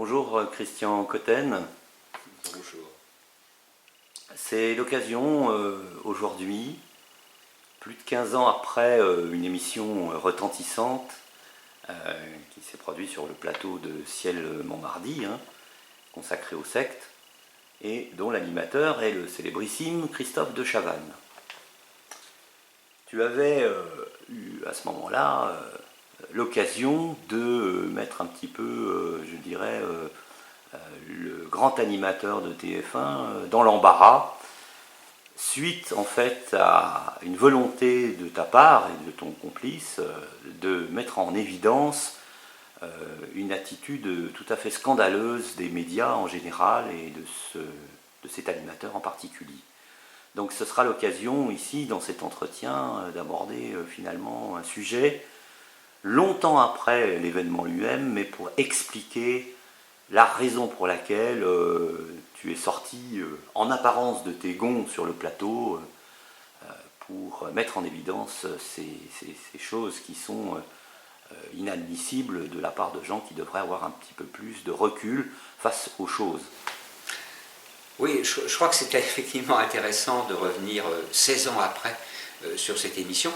Bonjour Christian Cotten. Bonjour. C'est l'occasion aujourd'hui, plus de 15 ans après une émission retentissante qui s'est produite sur le plateau de Ciel Montmardi, consacré aux sectes, et dont l'animateur est le célébrissime Christophe de Chavannes. Tu avais eu à ce moment-là l'occasion de mettre un petit peu, je dirais, le grand animateur de TF1 dans l'embarras, suite en fait à une volonté de ta part et de ton complice de mettre en évidence une attitude tout à fait scandaleuse des médias en général et de cet animateur en particulier. Donc ce sera l'occasion ici dans cet entretien d'aborder finalement un sujet longtemps après l'événement lui-même, mais pour expliquer la raison pour laquelle tu es sorti en apparence de tes gonds sur le plateau pour mettre en évidence ces choses qui sont inadmissibles de la part de gens qui devraient avoir un petit peu plus de recul face aux choses. Oui, je crois que c'était effectivement intéressant de revenir 16 ans après sur cette émission.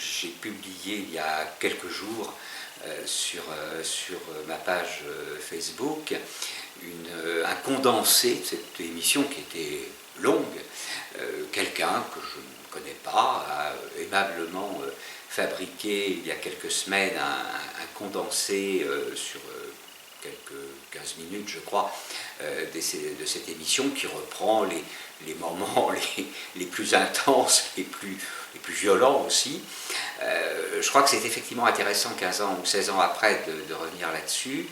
J'ai publié il y a quelques jours sur ma page Facebook un condensé de cette émission qui était longue. Quelqu'un que je ne connais pas a aimablement fabriqué il y a quelques semaines un condensé sur quelques 15 minutes, je crois, de cette émission qui reprend les moments les plus intenses, les plus violents aussi. Je crois que c'est effectivement intéressant 15 ans ou 16 ans après de revenir là-dessus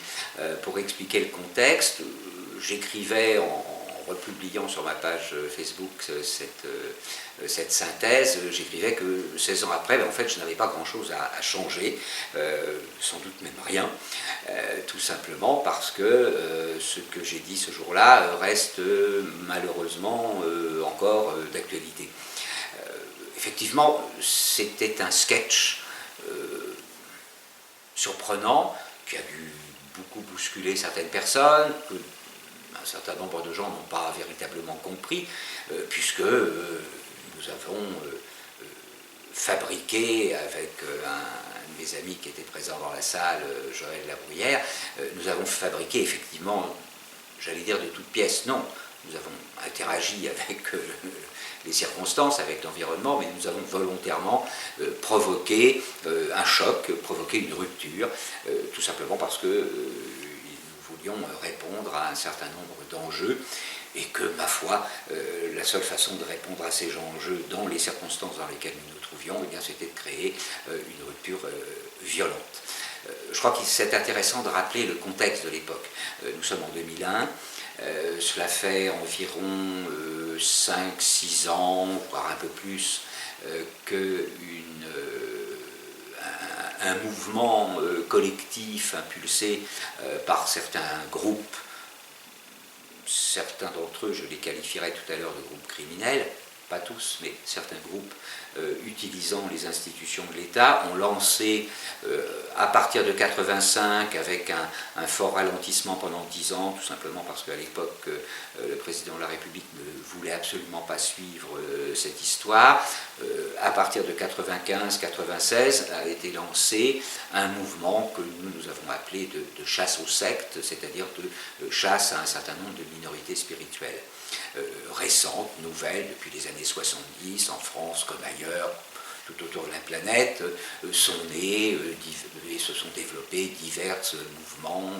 pour expliquer le contexte. J'écrivais en republiant sur ma page Facebook cette synthèse, j'écrivais que 16 ans après, en fait, je n'avais pas grand-chose à changer, sans doute même rien, tout simplement parce que ce que j'ai dit ce jour-là reste malheureusement encore d'actualité. Effectivement, c'était un sketch surprenant qui a dû beaucoup bousculer certaines personnes, que un certain nombre de gens n'ont pas véritablement compris, puisque nous avons fabriqué avec un de mes amis qui était présent dans la salle, Joël Labruyère, nous avons fabriqué effectivement, j'allais dire de toutes pièces, non, nous avons interagi avec les circonstances, avec l'environnement, mais nous avons volontairement provoqué un choc, provoqué une rupture, tout simplement parce que nous voulions répondre à un certain nombre d'enjeux et que, ma foi, la seule façon de répondre à ces enjeux dans les circonstances dans lesquelles nous nous trouvions, eh bien, c'était de créer une rupture violente. Je crois que c'est intéressant de rappeler le contexte de l'époque. Nous sommes en 2001. Cela fait environ 5-6 ans, voire un peu plus, un mouvement collectif impulsé par certains groupes, certains d'entre eux, je les qualifierais tout à l'heure de groupes criminels, pas tous, mais certains groupes utilisant les institutions de l'État ont lancé à partir de 85 avec un fort ralentissement pendant 10 ans, tout simplement parce qu'à l'époque le président de la République ne voulait absolument pas suivre cette histoire. À partir de 95-96 a été lancé un mouvement que nous avons appelé de chasse aux sectes, c'est-à-dire de chasse à un certain nombre de minorités spirituelles. Récentes, nouvelles, depuis les années 70, en France comme ailleurs, tout autour de la planète, sont nés et se sont développés divers mouvements,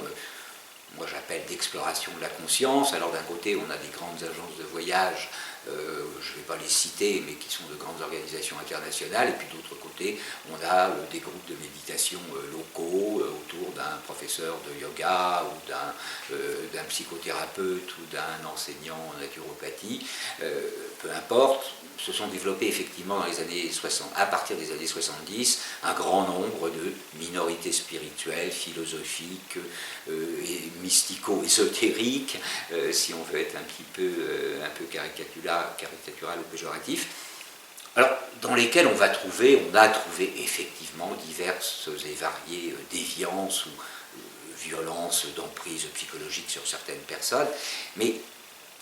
moi j'appelle d'exploration de la conscience. Alors d'un côté, on a des grandes agences de voyage, je ne vais pas les citer, mais qui sont de grandes organisations internationales, et puis d'autre côté, on a des groupes de méditation locaux autour d'un professeur de yoga ou d'un psychothérapeute ou d'un enseignant en naturopathie, peu importe. Se sont développés effectivement dans les années 60, à partir des années 70, un grand nombre de minorités spirituelles, philosophiques et mystico-ésotériques, si on veut être un peu caricatural ou péjoratif, alors, dans lesquels on a trouvé effectivement diverses et variées déviances ou violence, d'emprise psychologique sur certaines personnes, mais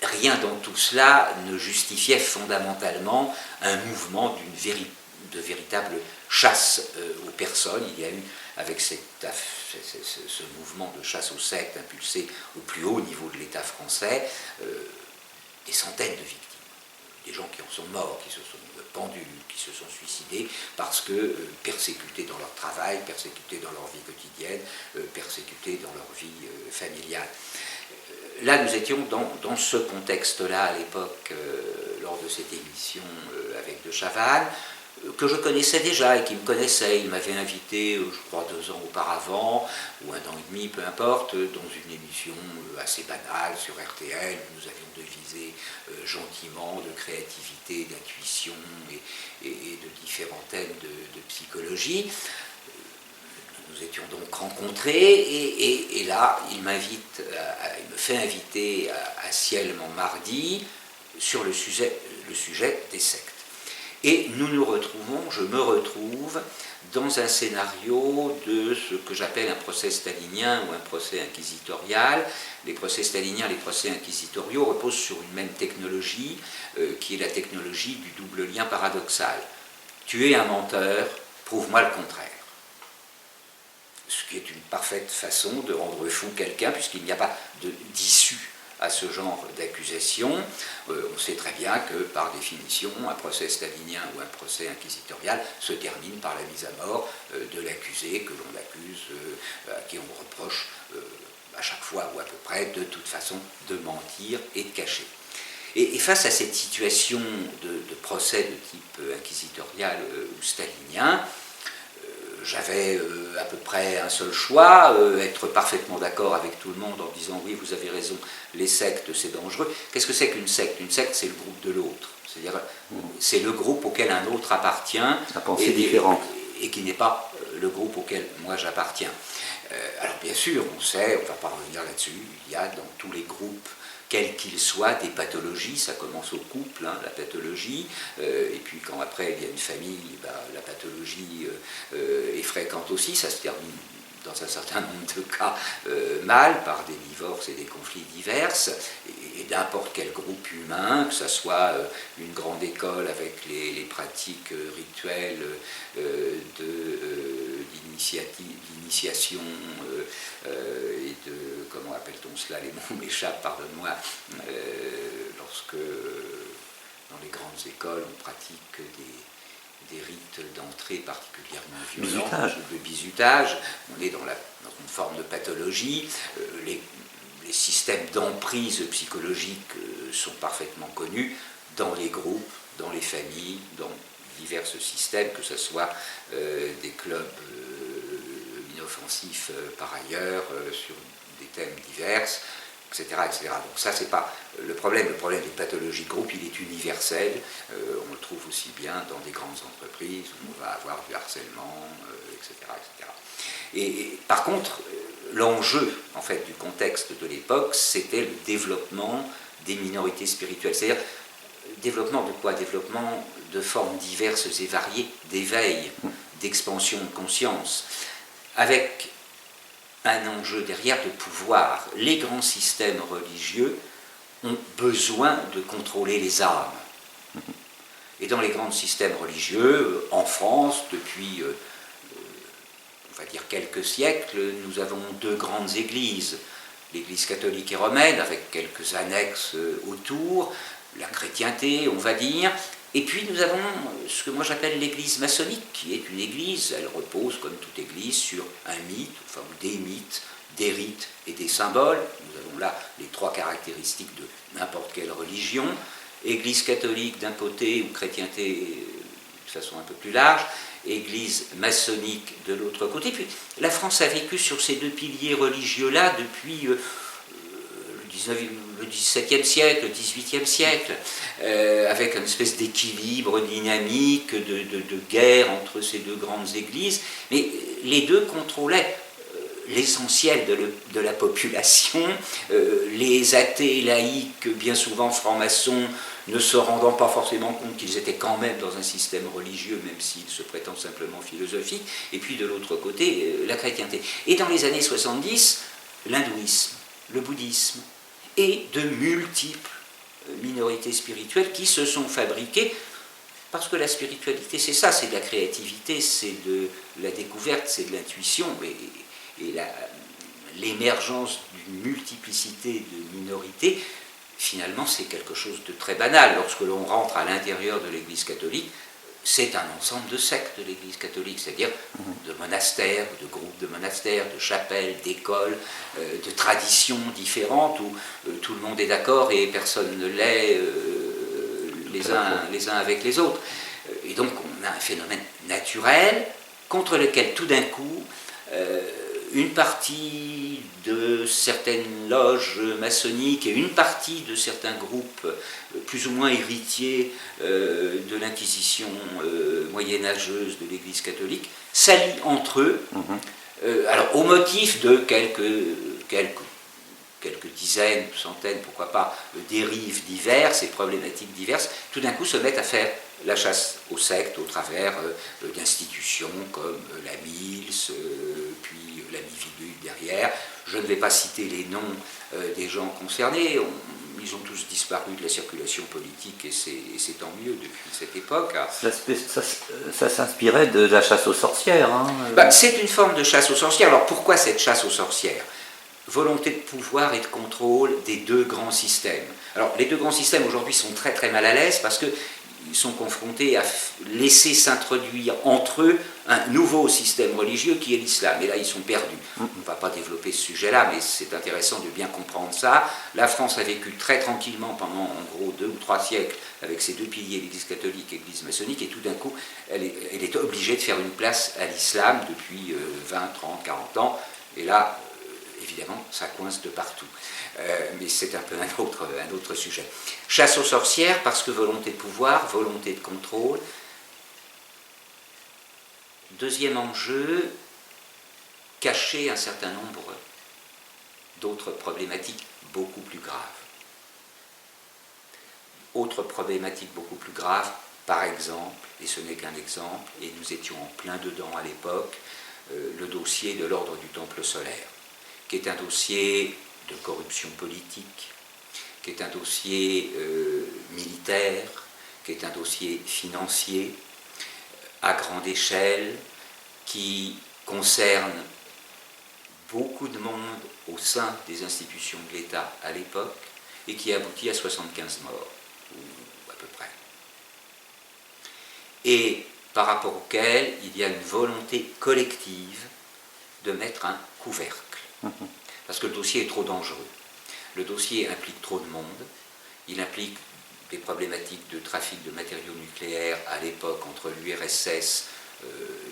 rien dans tout cela ne justifiait fondamentalement un mouvement de véritable chasse aux personnes. Il y a eu, avec ce mouvement de chasse aux sectes impulsé au plus haut niveau de l'État français, des centaines de victimes. Des gens qui en sont morts, qui se sont pendus, qui se sont suicidés parce que persécutés dans leur travail, persécutés dans leur vie quotidienne, persécutés dans leur vie familiale. Là, nous étions dans ce contexte-là à l'époque, lors de cette émission avec De Chavannes, que je connaissais déjà et qui me connaissait. Il m'avait invité, je crois, 2 ans auparavant, ou 1 an et demi, peu importe, dans une émission assez banale sur RTL, où nous avions devisé gentiment de créativité, d'intuition et de différents thèmes de psychologie. Nous étions donc rencontrés, et là, il me fait inviter à Ciel Montmardi sur le sujet des sectes. Et je me retrouve dans un scénario de ce que j'appelle un procès stalinien ou un procès inquisitorial. Les procès staliniens, les procès inquisitoriaux reposent sur une même technologie, qui est la technologie du double lien paradoxal. Tu es un menteur, prouve-moi le contraire. Ce qui est une parfaite façon de rendre fou quelqu'un, puisqu'il n'y a pas d'issue à ce genre d'accusation. On sait très bien que, par définition, un procès stalinien ou un procès inquisitorial se termine par la mise à mort de l'accusé, que l'on accuse, à qui on reproche à chaque fois ou à peu près, de toute façon, de mentir et de cacher. Et face à cette situation de procès de type inquisitorial ou stalinien, j'avais à peu près un seul choix, être parfaitement d'accord avec tout le monde en disant oui, vous avez raison, les sectes c'est dangereux. Qu'est-ce que c'est qu'une secte? Une secte, c'est le groupe de l'autre. C'est-à-dire, c'est le groupe auquel un autre appartient et qui n'est pas le groupe auquel moi j'appartiens. Alors bien sûr, on sait, on ne va pas revenir là-dessus, il y a dans tous les groupes, quels qu'ils soient, des pathologies. Ça commence au couple, la pathologie, et puis quand après il y a une famille, la pathologie est fréquente aussi. Ça se termine dans un certain nombre de cas mal, par des divorces et des conflits divers, et n'importe quel groupe humain, que ce soit une grande école avec les pratiques rituelles d'initiation et de, comment appelle-t-on cela, les mots m'échappent, pardonne-moi, lorsque dans les grandes écoles on pratique des rites d'entrée particulièrement violents, de bizutage, on est dans une forme de pathologie. Les systèmes d'emprise psychologique sont parfaitement connus dans les groupes, dans les familles, dans divers systèmes, que ce soit des clubs inoffensifs par ailleurs, sur des thèmes divers, etc., etc. Donc ça, c'est pas le problème. Le problème des pathologies de groupe, il est universel. On le trouve aussi bien dans des grandes entreprises où on va avoir du harcèlement, etc., etc. Et par contre, l'enjeu, en fait, du contexte de l'époque, c'était le développement des minorités spirituelles. C'est-à-dire, développement de quoi? Développement de formes diverses et variées d'éveil, d'expansion de conscience, avec un enjeu derrière de pouvoir. Les grands systèmes religieux ont besoin de contrôler les âmes. Et dans les grands systèmes religieux, en France, depuis, on va dire, quelques siècles, nous avons 2 grandes églises. L'Église catholique et romaine, avec quelques annexes autour, la chrétienté, on va dire. Et puis nous avons ce que moi j'appelle l'église maçonnique, qui est une église, elle repose comme toute église sur un mythe, enfin des mythes, des rites et des symboles. Nous avons là les 3 caractéristiques de n'importe quelle religion. Église catholique d'un côté ou chrétienté de façon un peu plus large, église maçonnique de l'autre côté. Puis la France a vécu sur ces 2 piliers religieux-là depuis le XVIIe siècle, le XVIIIe siècle, avec une espèce d'équilibre dynamique, de guerre entre ces 2 grandes églises, mais les 2 contrôlaient l'essentiel de la population. Les athées laïcs, bien souvent francs-maçons, ne se rendant pas forcément compte qu'ils étaient quand même dans un système religieux, même s'ils se prétendent simplement philosophiques, et puis de l'autre côté, la chrétienté. Et dans les années 70, l'hindouisme, le bouddhisme et de multiples minorités spirituelles qui se sont fabriquées, parce que la spiritualité c'est ça, c'est de la créativité, c'est de la découverte, c'est de l'intuition, et l'émergence d'une multiplicité de minorités, finalement c'est quelque chose de très banal. Lorsque l'on rentre à l'intérieur de l'Église catholique, c'est un ensemble de sectes de l'Église catholique, c'est-à-dire de monastères, de groupes de monastères, de chapelles, d'écoles, de traditions différentes où tout le monde est d'accord et personne ne l'est les uns avec les autres. Et donc on a un phénomène naturel contre lequel tout d'un coup une partie de certaines loges maçonniques et une partie de certains groupes plus ou moins héritiers de l'inquisition moyenâgeuse de l'Église catholique s'allient entre eux, alors au motif de quelques dizaines, centaines, pourquoi pas, dérives diverses et problématiques diverses, tout d'un coup se mettent à faire la chasse aux sectes au travers d'institutions comme la MILS, puis la Mivilude derrière. Je ne vais pas citer les noms des gens concernés, ils ont tous disparu de la circulation politique et c'est tant mieux depuis cette époque. Ça s'inspirait de la chasse aux sorcières. Hein. C'est une forme de chasse aux sorcières. Alors pourquoi cette chasse aux sorcières ? Volonté de pouvoir et de contrôle des deux grands systèmes. Alors les deux grands systèmes aujourd'hui sont très très mal à l'aise parce qu'ils sont confrontés à laisser s'introduire entre eux un nouveau système religieux qui est l'islam. Et là ils sont perdus. On ne va pas développer ce sujet-là, mais c'est intéressant de bien comprendre ça. La France a vécu très tranquillement pendant en gros 2 ou 3 siècles avec ses deux piliers, l'Église catholique et l'Église maçonnique, et tout d'un coup elle est obligée de faire une place à l'islam depuis 20, 30, 40 ans. Et là, évidemment, ça coince de partout. Mais c'est un peu un autre sujet. Chasse aux sorcières, parce que volonté de pouvoir, volonté de contrôle. Deuxième enjeu, cacher un certain nombre d'autres problématiques beaucoup plus graves. Autre problématique beaucoup plus grave, par exemple, et ce n'est qu'un exemple, et nous étions en plein dedans à l'époque, le dossier de l'ordre du Temple solaire, qui est un dossier de corruption politique, qui est un dossier militaire, qui est un dossier financier, à grande échelle, qui concerne beaucoup de monde au sein des institutions de l'État à l'époque, et qui aboutit à 75 morts, ou à peu près. Et par rapport auquel il y a une volonté collective de mettre un couvercle. Parce que le dossier est trop dangereux. Le dossier implique trop de monde, il implique des problématiques de trafic de matériaux nucléaires à l'époque entre l'URSS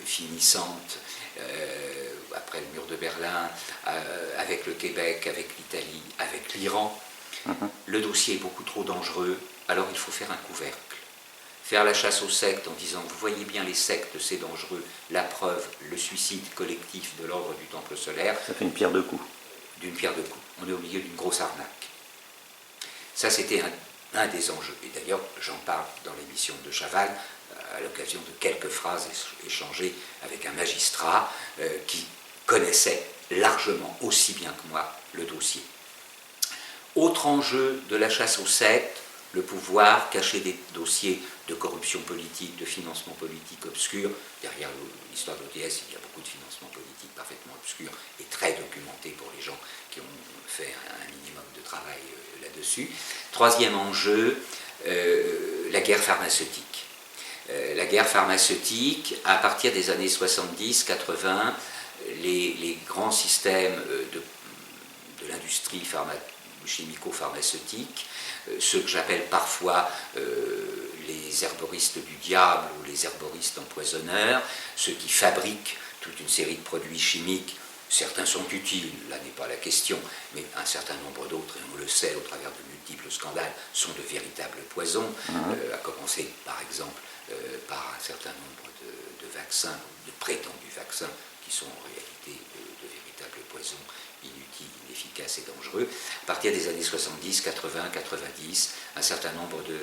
finissante, après le mur de Berlin, avec le Québec, avec l'Italie, avec l'Iran. Le dossier est beaucoup trop dangereux, alors il faut faire un couvercle. Faire la chasse aux sectes en disant, vous voyez bien les sectes, c'est dangereux, la preuve, le suicide collectif de l'ordre du Temple solaire. Ça fait une pierre deux coups. D'une pierre deux coups. On est au milieu d'une grosse arnaque. Ça, c'était un des enjeux. Et d'ailleurs, j'en parle dans l'émission de Chaval, à l'occasion de quelques phrases échangées avec un magistrat qui connaissait largement, aussi bien que moi, le dossier. Autre enjeu de la chasse aux sectes, le pouvoir, cacher des dossiers de corruption politique, de financement politique obscur. Derrière l'histoire de l'OTS, il y a beaucoup de financement politique parfaitement obscur et très documenté pour les gens qui ont fait un minimum de travail là-dessus. Troisième enjeu, la guerre pharmaceutique. La guerre pharmaceutique, à partir des années 70-80, les grands systèmes de l'industrie chimico-pharmaceutique, ceux que j'appelle parfois les herboristes du diable ou les herboristes empoisonneurs, ceux qui fabriquent toute une série de produits chimiques. Certains sont utiles, là n'est pas la question, mais un certain nombre d'autres, et on le sait au travers de multiples scandales, sont de véritables poisons, à commencer par exemple par un certain nombre de vaccins, de prétendus vaccins, qui sont en réalité de véritables poisons inutiles, efficace et dangereux. À partir des années 70, 80, 90, un certain nombre de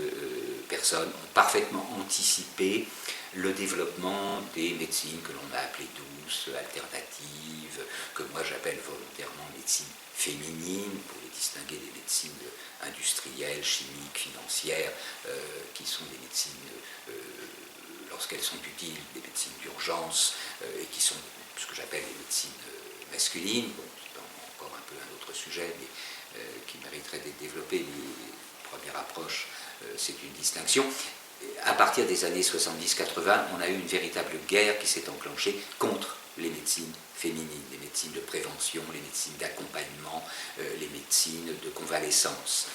personnes ont parfaitement anticipé le développement des médecines que l'on a appelées douces, alternatives, que moi j'appelle volontairement médecine féminine, pour les distinguer des médecines industrielles, chimiques, financières, qui sont des médecines, lorsqu'elles sont utiles, des médecines d'urgence, et qui sont ce que j'appelle les médecines masculines. Bon, c'est encore un peu un autre sujet, mais qui mériterait d'être développé. Mais première approche, c'est une distinction. À partir des années 70-80, on a eu une véritable guerre qui s'est enclenchée contre les médecines féminines, les médecines de prévention, les médecines d'accompagnement, les médecines de convalescence.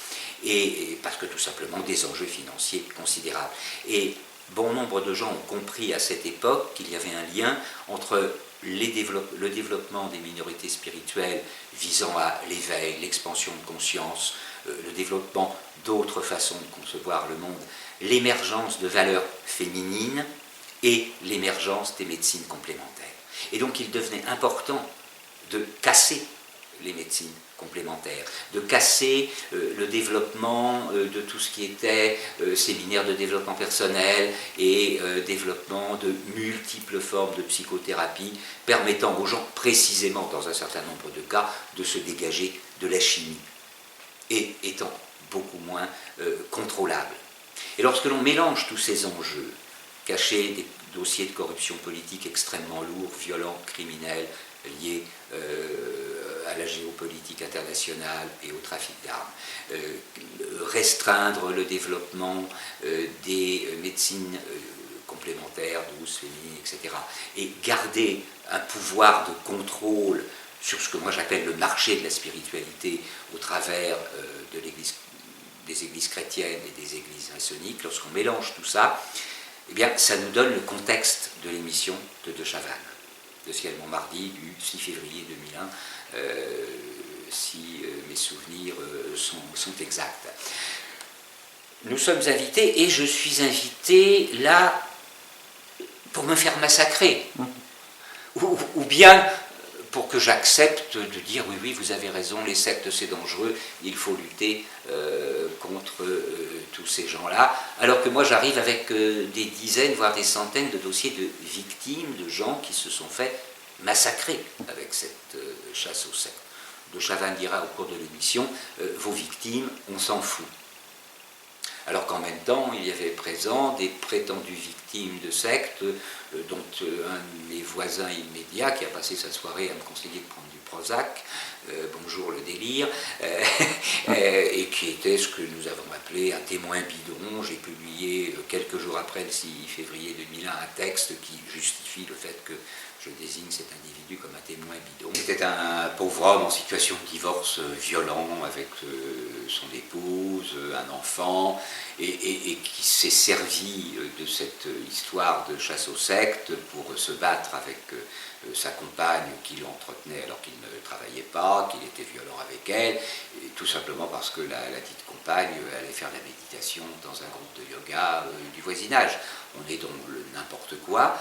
Et parce que tout simplement des enjeux financiers considérables. Et bon nombre de gens ont compris à cette époque qu'il y avait un lien entre le développement des minorités spirituelles visant à l'éveil, l'expansion de conscience, le développement d'autres façons de concevoir le monde, l'émergence de valeurs féminines et l'émergence des médecines complémentaires. Et donc il devenait important de casser les médecines complémentaires, de casser le développement de tout ce qui était séminaire de développement personnel et développement de multiples formes de psychothérapie permettant aux gens, précisément dans un certain nombre de cas, de se dégager de la chimie et étant beaucoup moins contrôlables. Et lorsque l'on mélange tous ces enjeux, cacher des dossiers de corruption politique extrêmement lourds, violents, criminels, liés à la géopolitique internationale et au trafic d'armes, restreindre le développement des médecines complémentaires, douces, féminines, etc., et garder un pouvoir de contrôle sur ce que moi j'appelle le marché de la spiritualité au travers des églises chrétiennes et des églises maçonniques, lorsqu'on mélange tout ça, eh bien, ça nous donne le contexte de l'émission de Chavannes, de Ciel Montmardi du 6 février 2001, si mes souvenirs sont exacts. Nous sommes invités, et je suis invité là pour me faire massacrer, ou bien pour que j'accepte de dire oui, vous avez raison, les sectes c'est dangereux, il faut lutter contre tous ces gens-là, alors que moi j'arrive avec des dizaines, voire des centaines de dossiers de victimes, de gens qui se sont fait massacrer avec cette chasse aux sectes. De Chavannes dira au cours de l'émission, vos victimes, on s'en fout. Alors qu'en même temps, il y avait présent des prétendues victimes de sectes, dont un de mes voisins immédiats qui a passé sa soirée à me conseiller de prendre du Prozac, bonjour le délire, et qui était ce que nous avons appelé un témoin bidon. J'ai publié quelques jours après, le 6 février 2001, un texte qui justifie le fait que je désigne cet individu comme un témoin bidon. C'était un pauvre homme en situation de divorce violent avec son épouse, un enfant, et qui s'est servi de cette histoire de chasse aux sectes pour se battre avec sa compagne qui l'entretenait alors qu'il ne travaillait pas, qu'il était violent avec elle, et tout simplement parce que la dite compagne allait faire de la méditation dans un groupe de yoga du voisinage. On est dans le n'importe quoi.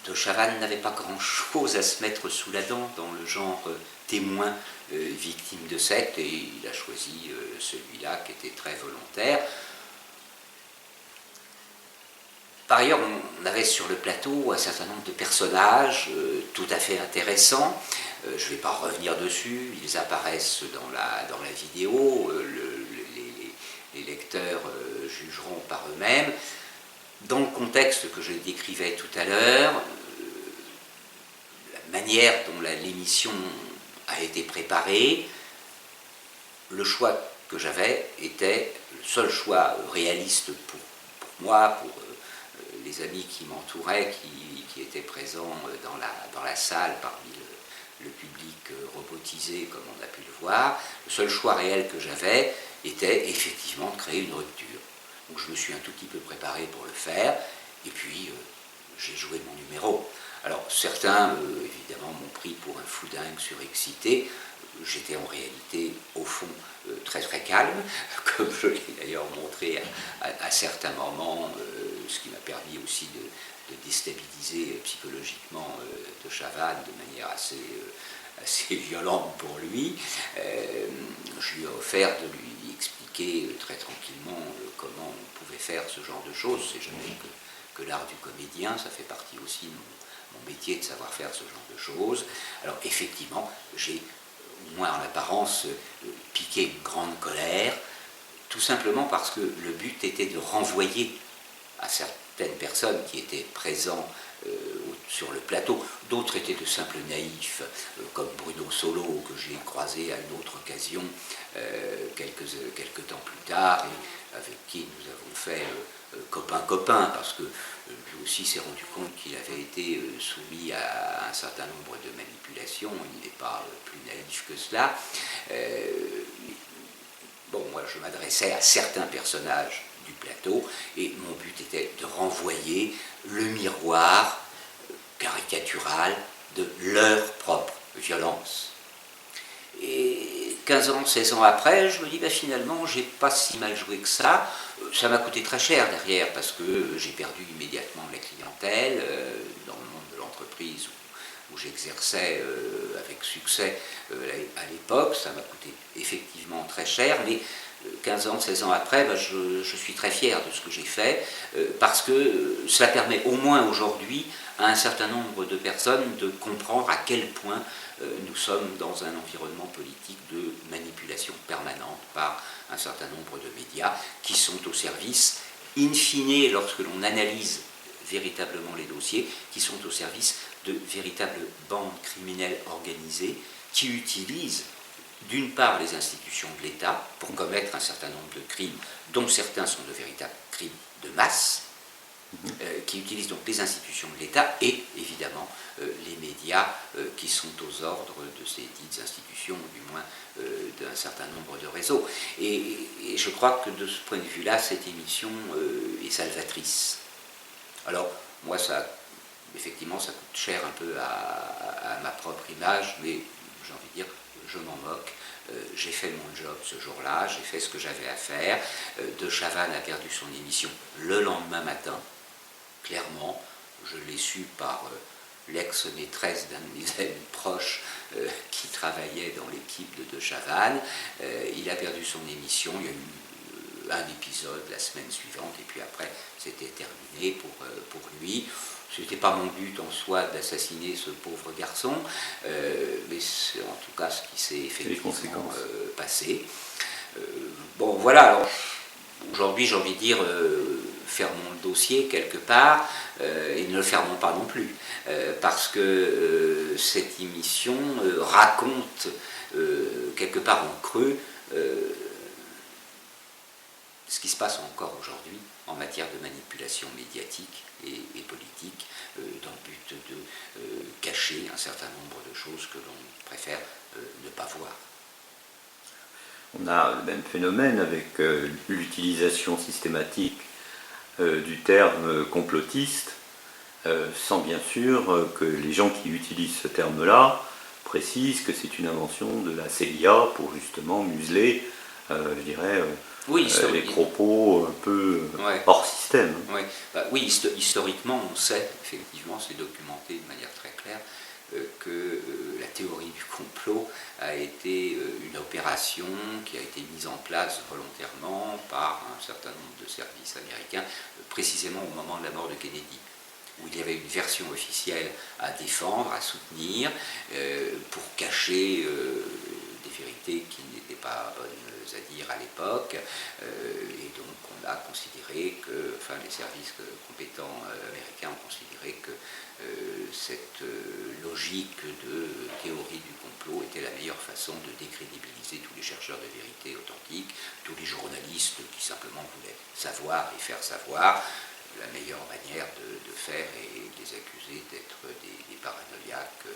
De Chavannes n'avait pas grand-chose à se mettre sous la dent dans le genre témoin victime de secte, et il a choisi celui-là qui était très volontaire. Par ailleurs, on avait sur le plateau un certain nombre de personnages tout à fait intéressants. Je ne vais pas revenir dessus, ils apparaissent dans la vidéo, les lecteurs jugeront par eux-mêmes. Dans le contexte que je décrivais tout à l'heure, la manière dont l'émission a été préparée, le choix que j'avais était le seul choix réaliste pour moi, pour les amis qui m'entouraient, qui étaient présents dans la salle parmi le public robotisé comme on a pu le voir. Le seul choix réel que j'avais était effectivement de créer une rupture. Donc je me suis un tout petit peu préparé pour le faire, et puis j'ai joué mon numéro. Alors certains, évidemment, m'ont pris pour un fou dingue surexcité. J'étais en réalité, au fond, très très calme, comme je l'ai d'ailleurs montré à certains moments, ce qui m'a permis aussi de déstabiliser psychologiquement de Chavannes de manière assez assez violente pour lui. Je lui ai offert de lui expliquer très tranquillement comment on pouvait faire ce genre de choses. C'est jamais que l'art du comédien, ça fait partie aussi de mon métier de savoir faire ce genre de choses. Alors effectivement, j'ai, au moins en apparence, piqué une grande colère, tout simplement parce que le but était de renvoyer à certaines personnes qui étaient présentes sur le plateau. D'autres étaient de simples naïfs, comme Bruno Solo, que j'ai croisé à une autre occasion quelques temps plus tard, et avec qui nous avons fait copain-copain, parce que lui aussi s'est rendu compte qu'il avait été soumis à un certain nombre de manipulations. Il n'est pas plus naïf que cela. Bon, moi je m'adressais à certains personnages du plateau, et mon but était de renvoyer le miroir caricatural de leur propre violence. Et 15 ans, 16 ans après, je me dis, finalement, j'ai pas si mal joué que ça. Ça m'a coûté très cher derrière, parce que j'ai perdu immédiatement la clientèle dans le monde de l'entreprise où j'exerçais avec succès à l'époque. Ça m'a coûté effectivement très cher, mais 15 ans, 16 ans après, je suis très fier de ce que j'ai fait, parce que cela permet au moins aujourd'hui à un certain nombre de personnes de comprendre à quel point nous sommes dans un environnement politique de manipulation permanente par un certain nombre de médias qui sont au service, in fine, lorsque l'on analyse véritablement les dossiers, qui sont au service de véritables bandes criminelles organisées qui utilisent d'une part les institutions de l'État pour commettre un certain nombre de crimes, dont certains sont de véritables crimes de masse, qui utilisent donc les institutions de l'État et évidemment les médias qui sont aux ordres de ces dites institutions, ou du moins d'un certain nombre de réseaux. Et je crois que de ce point de vue-là, cette émission est salvatrice. Alors, moi, effectivement, ça coûte cher un peu à ma propre image, mais j'ai envie de dire, je m'en moque. J'ai fait mon job ce jour-là, j'ai fait ce que j'avais à faire. De Chavannes a perdu son émission le lendemain matin, clairement. Je l'ai su par l'ex-maîtresse d'un de mes amis proches qui travaillait dans l'équipe de Chavannes. Il a perdu son émission, il y a eu un épisode la semaine suivante, et puis après c'était terminé pour lui. Ce n'était pas mon but en soi d'assassiner ce pauvre garçon, mais c'est en tout cas ce qui s'est effectivement passé. Bon, voilà, alors aujourd'hui j'ai envie de dire, fermons le dossier quelque part, et ne le fermons pas non plus, parce que cette émission raconte quelque part en creux ce qui se passe encore aujourd'hui en matière de manipulation médiatique et politique, dans le but de cacher un certain nombre de choses que l'on préfère ne pas voir. On a le même phénomène avec l'utilisation systématique du terme complotiste, sans bien sûr que les gens qui utilisent ce terme-là précisent que c'est une invention de la CIA pour justement museler, je dirais, les propos un peu hors système. Oui, historiquement, on sait, effectivement, c'est documenté de manière très claire, que la théorie du complot a été une opération qui a été mise en place volontairement par un certain nombre de services américains, précisément au moment de la mort de Kennedy, où il y avait une version officielle à défendre, à soutenir, pour cacher des vérités qui n'étaient pas bonnes à dire à l'époque, et donc on a considéré que, enfin les services compétents américains ont considéré que cette logique de théorie du complot était la meilleure façon de décrédibiliser tous les chercheurs de vérité authentiques, tous les journalistes qui simplement voulaient savoir et faire savoir. La meilleure manière de faire et de les accuser d'être des paranoïaques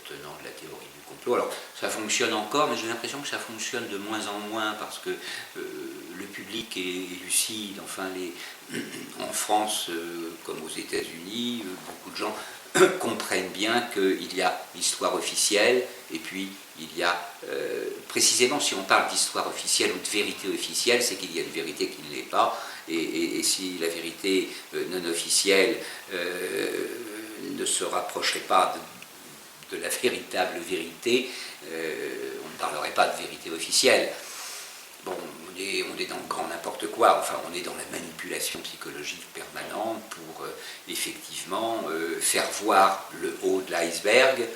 tenant de la théorie du complot. Alors ça fonctionne encore, mais j'ai l'impression que ça fonctionne de moins en moins parce que le public est lucide. Enfin, en France comme aux États-Unis, beaucoup de gens comprennent bien qu'il y a l'histoire officielle et puis il y a, précisément si on parle d'histoire officielle ou de vérité officielle, c'est qu'il y a une vérité qui ne l'est pas, et si la vérité non officielle ne se rapprocherait pas de la véritable vérité, on ne parlerait pas de vérité officielle. Bon, on est dans le grand n'importe quoi, enfin on est dans la manipulation psychologique permanente pour effectivement faire voir le haut de l'iceberg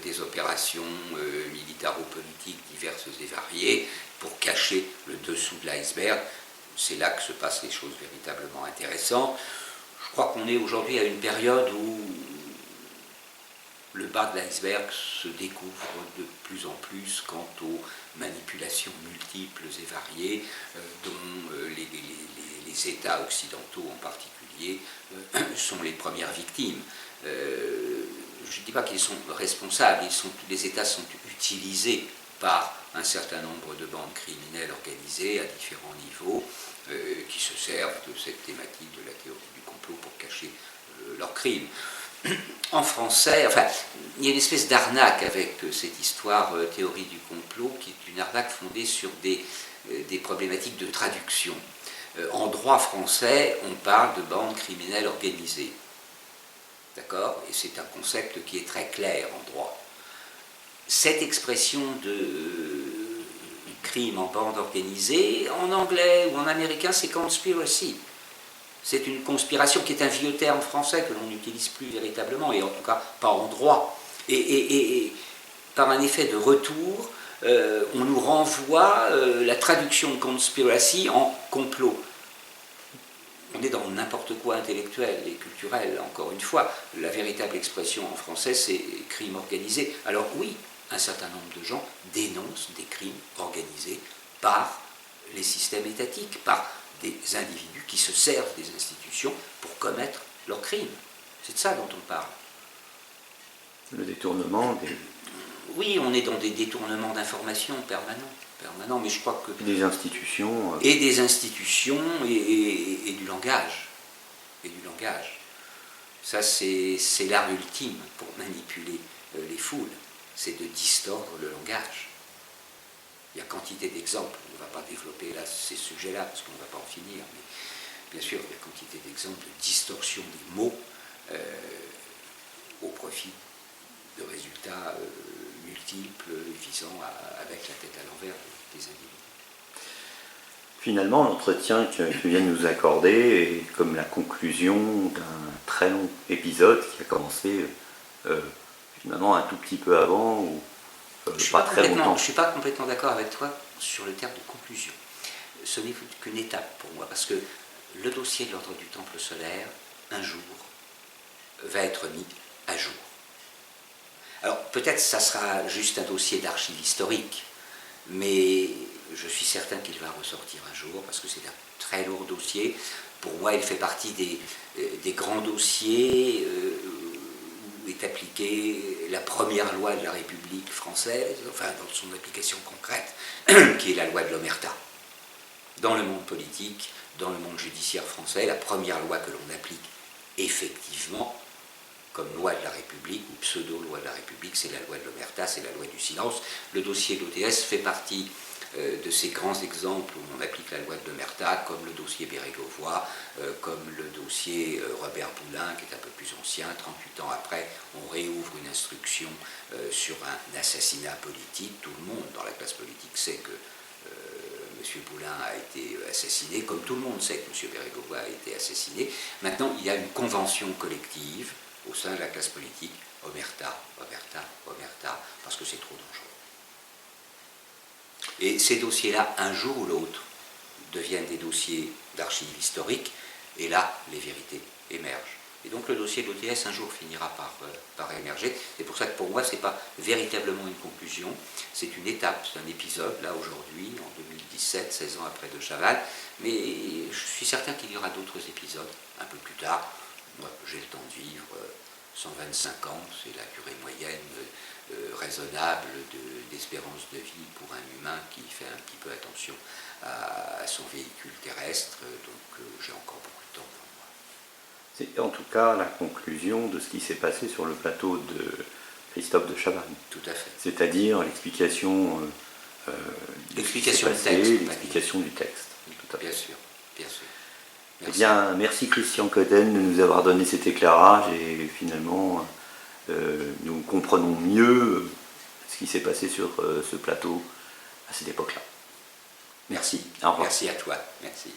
des opérations militaro-politiques diverses et variées pour cacher le dessous de l'iceberg. C'est là que se passent les choses véritablement intéressantes. Je crois qu'on est aujourd'hui à une période où le bas de l'iceberg se découvre de plus en plus quant aux manipulations multiples et variées dont les États occidentaux en particulier sont les premières victimes. Je ne dis pas qu'ils sont responsables, les États sont utilisés par un certain nombre de bandes criminelles organisées à différents niveaux qui se servent de cette thématique de la théorie du complot pour cacher leurs crimes. En français, enfin, il y a une espèce d'arnaque avec cette histoire théorie du complot qui est une arnaque fondée sur des problématiques de traduction. En droit français, on parle de bande criminelle organisée. D'accord ? Et c'est un concept qui est très clair en droit. Cette expression de crime en bande organisée, en anglais ou en américain, c'est conspiracy. C'est une conspiration qui est un vieux terme français que l'on n'utilise plus véritablement, et en tout cas pas en droit. Et par un effet de retour, on nous renvoie la traduction de conspiracy en complot. On est dans n'importe quoi intellectuel et culturel, encore une fois. La véritable expression en français, c'est crime organisé. Alors oui, un certain nombre de gens dénoncent des crimes organisés par les systèmes étatiques, par des individus qui se servent des institutions pour commettre leurs crimes. C'est de ça dont on parle. Le détournement des... Oui, on est dans des détournements d'informations permanents, mais je crois que... Des institutions... Et des institutions et du langage. Et du langage. Ça, c'est l'art ultime pour manipuler les foules. C'est de distordre le langage. Il y a quantité d'exemples. On ne va pas développer là ces sujets-là, parce qu'on ne va pas en finir, mais bien sûr, il y a quantité d'exemples de distorsion des mots au profit de résultats multiples visant avec la tête à l'envers des individus. Finalement, l'entretien que tu viens de nous accorder est comme la conclusion d'un très long épisode qui a commencé finalement un tout petit peu avant, ou pas très longtemps. Je ne suis pas complètement d'accord avec toi sur le terme de conclusion. Ce n'est qu'une étape pour moi, parce que le dossier de l'ordre du Temple solaire, un jour, va être mis à jour. Alors peut-être ça sera juste un dossier d'archives historiques, mais je suis certain qu'il va ressortir un jour, parce que c'est un très lourd dossier. Pour moi, il fait partie des grands dossiers où est appliquée la première loi de la République française, enfin dans son application concrète, qui est la loi de l'Omerta. Dans le monde politique, dans le monde judiciaire français, la première loi que l'on applique effectivement comme loi de la République, ou pseudo-loi de la République, c'est la loi de l'Omerta, c'est la loi du silence. Le dossier de l'OTS fait partie de ces grands exemples où on applique la loi de l'Omerta, comme le dossier Bérégovoy, comme le dossier Robert Boulin, qui est un peu plus ancien. 38 ans après, on réouvre une instruction sur un assassinat politique. Tout le monde dans la classe politique sait que M. Boulin a été assassiné, comme tout le monde sait que M. Bérégovoy a été assassiné. Maintenant, il y a une convention collective au sein de la classe politique, Omerta, parce que c'est trop dangereux. Et ces dossiers-là, un jour ou l'autre, deviennent des dossiers d'archives historiques, et là, les vérités émergent. Et donc le dossier de l'OTS, un jour, finira par émerger. C'est pour ça que pour moi, ce n'est pas véritablement une conclusion, c'est une étape, c'est un épisode, là, aujourd'hui, en 2017, 16 ans après de Chaval, mais je suis certain qu'il y aura d'autres épisodes, un peu plus tard. Moi, j'ai le temps de vivre 125 ans, c'est la durée moyenne raisonnable d'espérance de vie pour un humain qui fait un petit peu attention à son véhicule terrestre, donc j'ai encore beaucoup de temps devant moi. C'est en tout cas la conclusion de ce qui s'est passé sur le plateau de Christophe de Chavannes. Tout à fait. C'est-à-dire l'explication l'explication du texte. L'explication du texte. Tout à fait. Bien sûr, bien sûr. Merci. Eh bien, merci Christian Cotten de nous avoir donné cet éclairage et finalement nous comprenons mieux ce qui s'est passé sur ce plateau à cette époque-là. Merci. Au revoir. Merci à toi. Merci.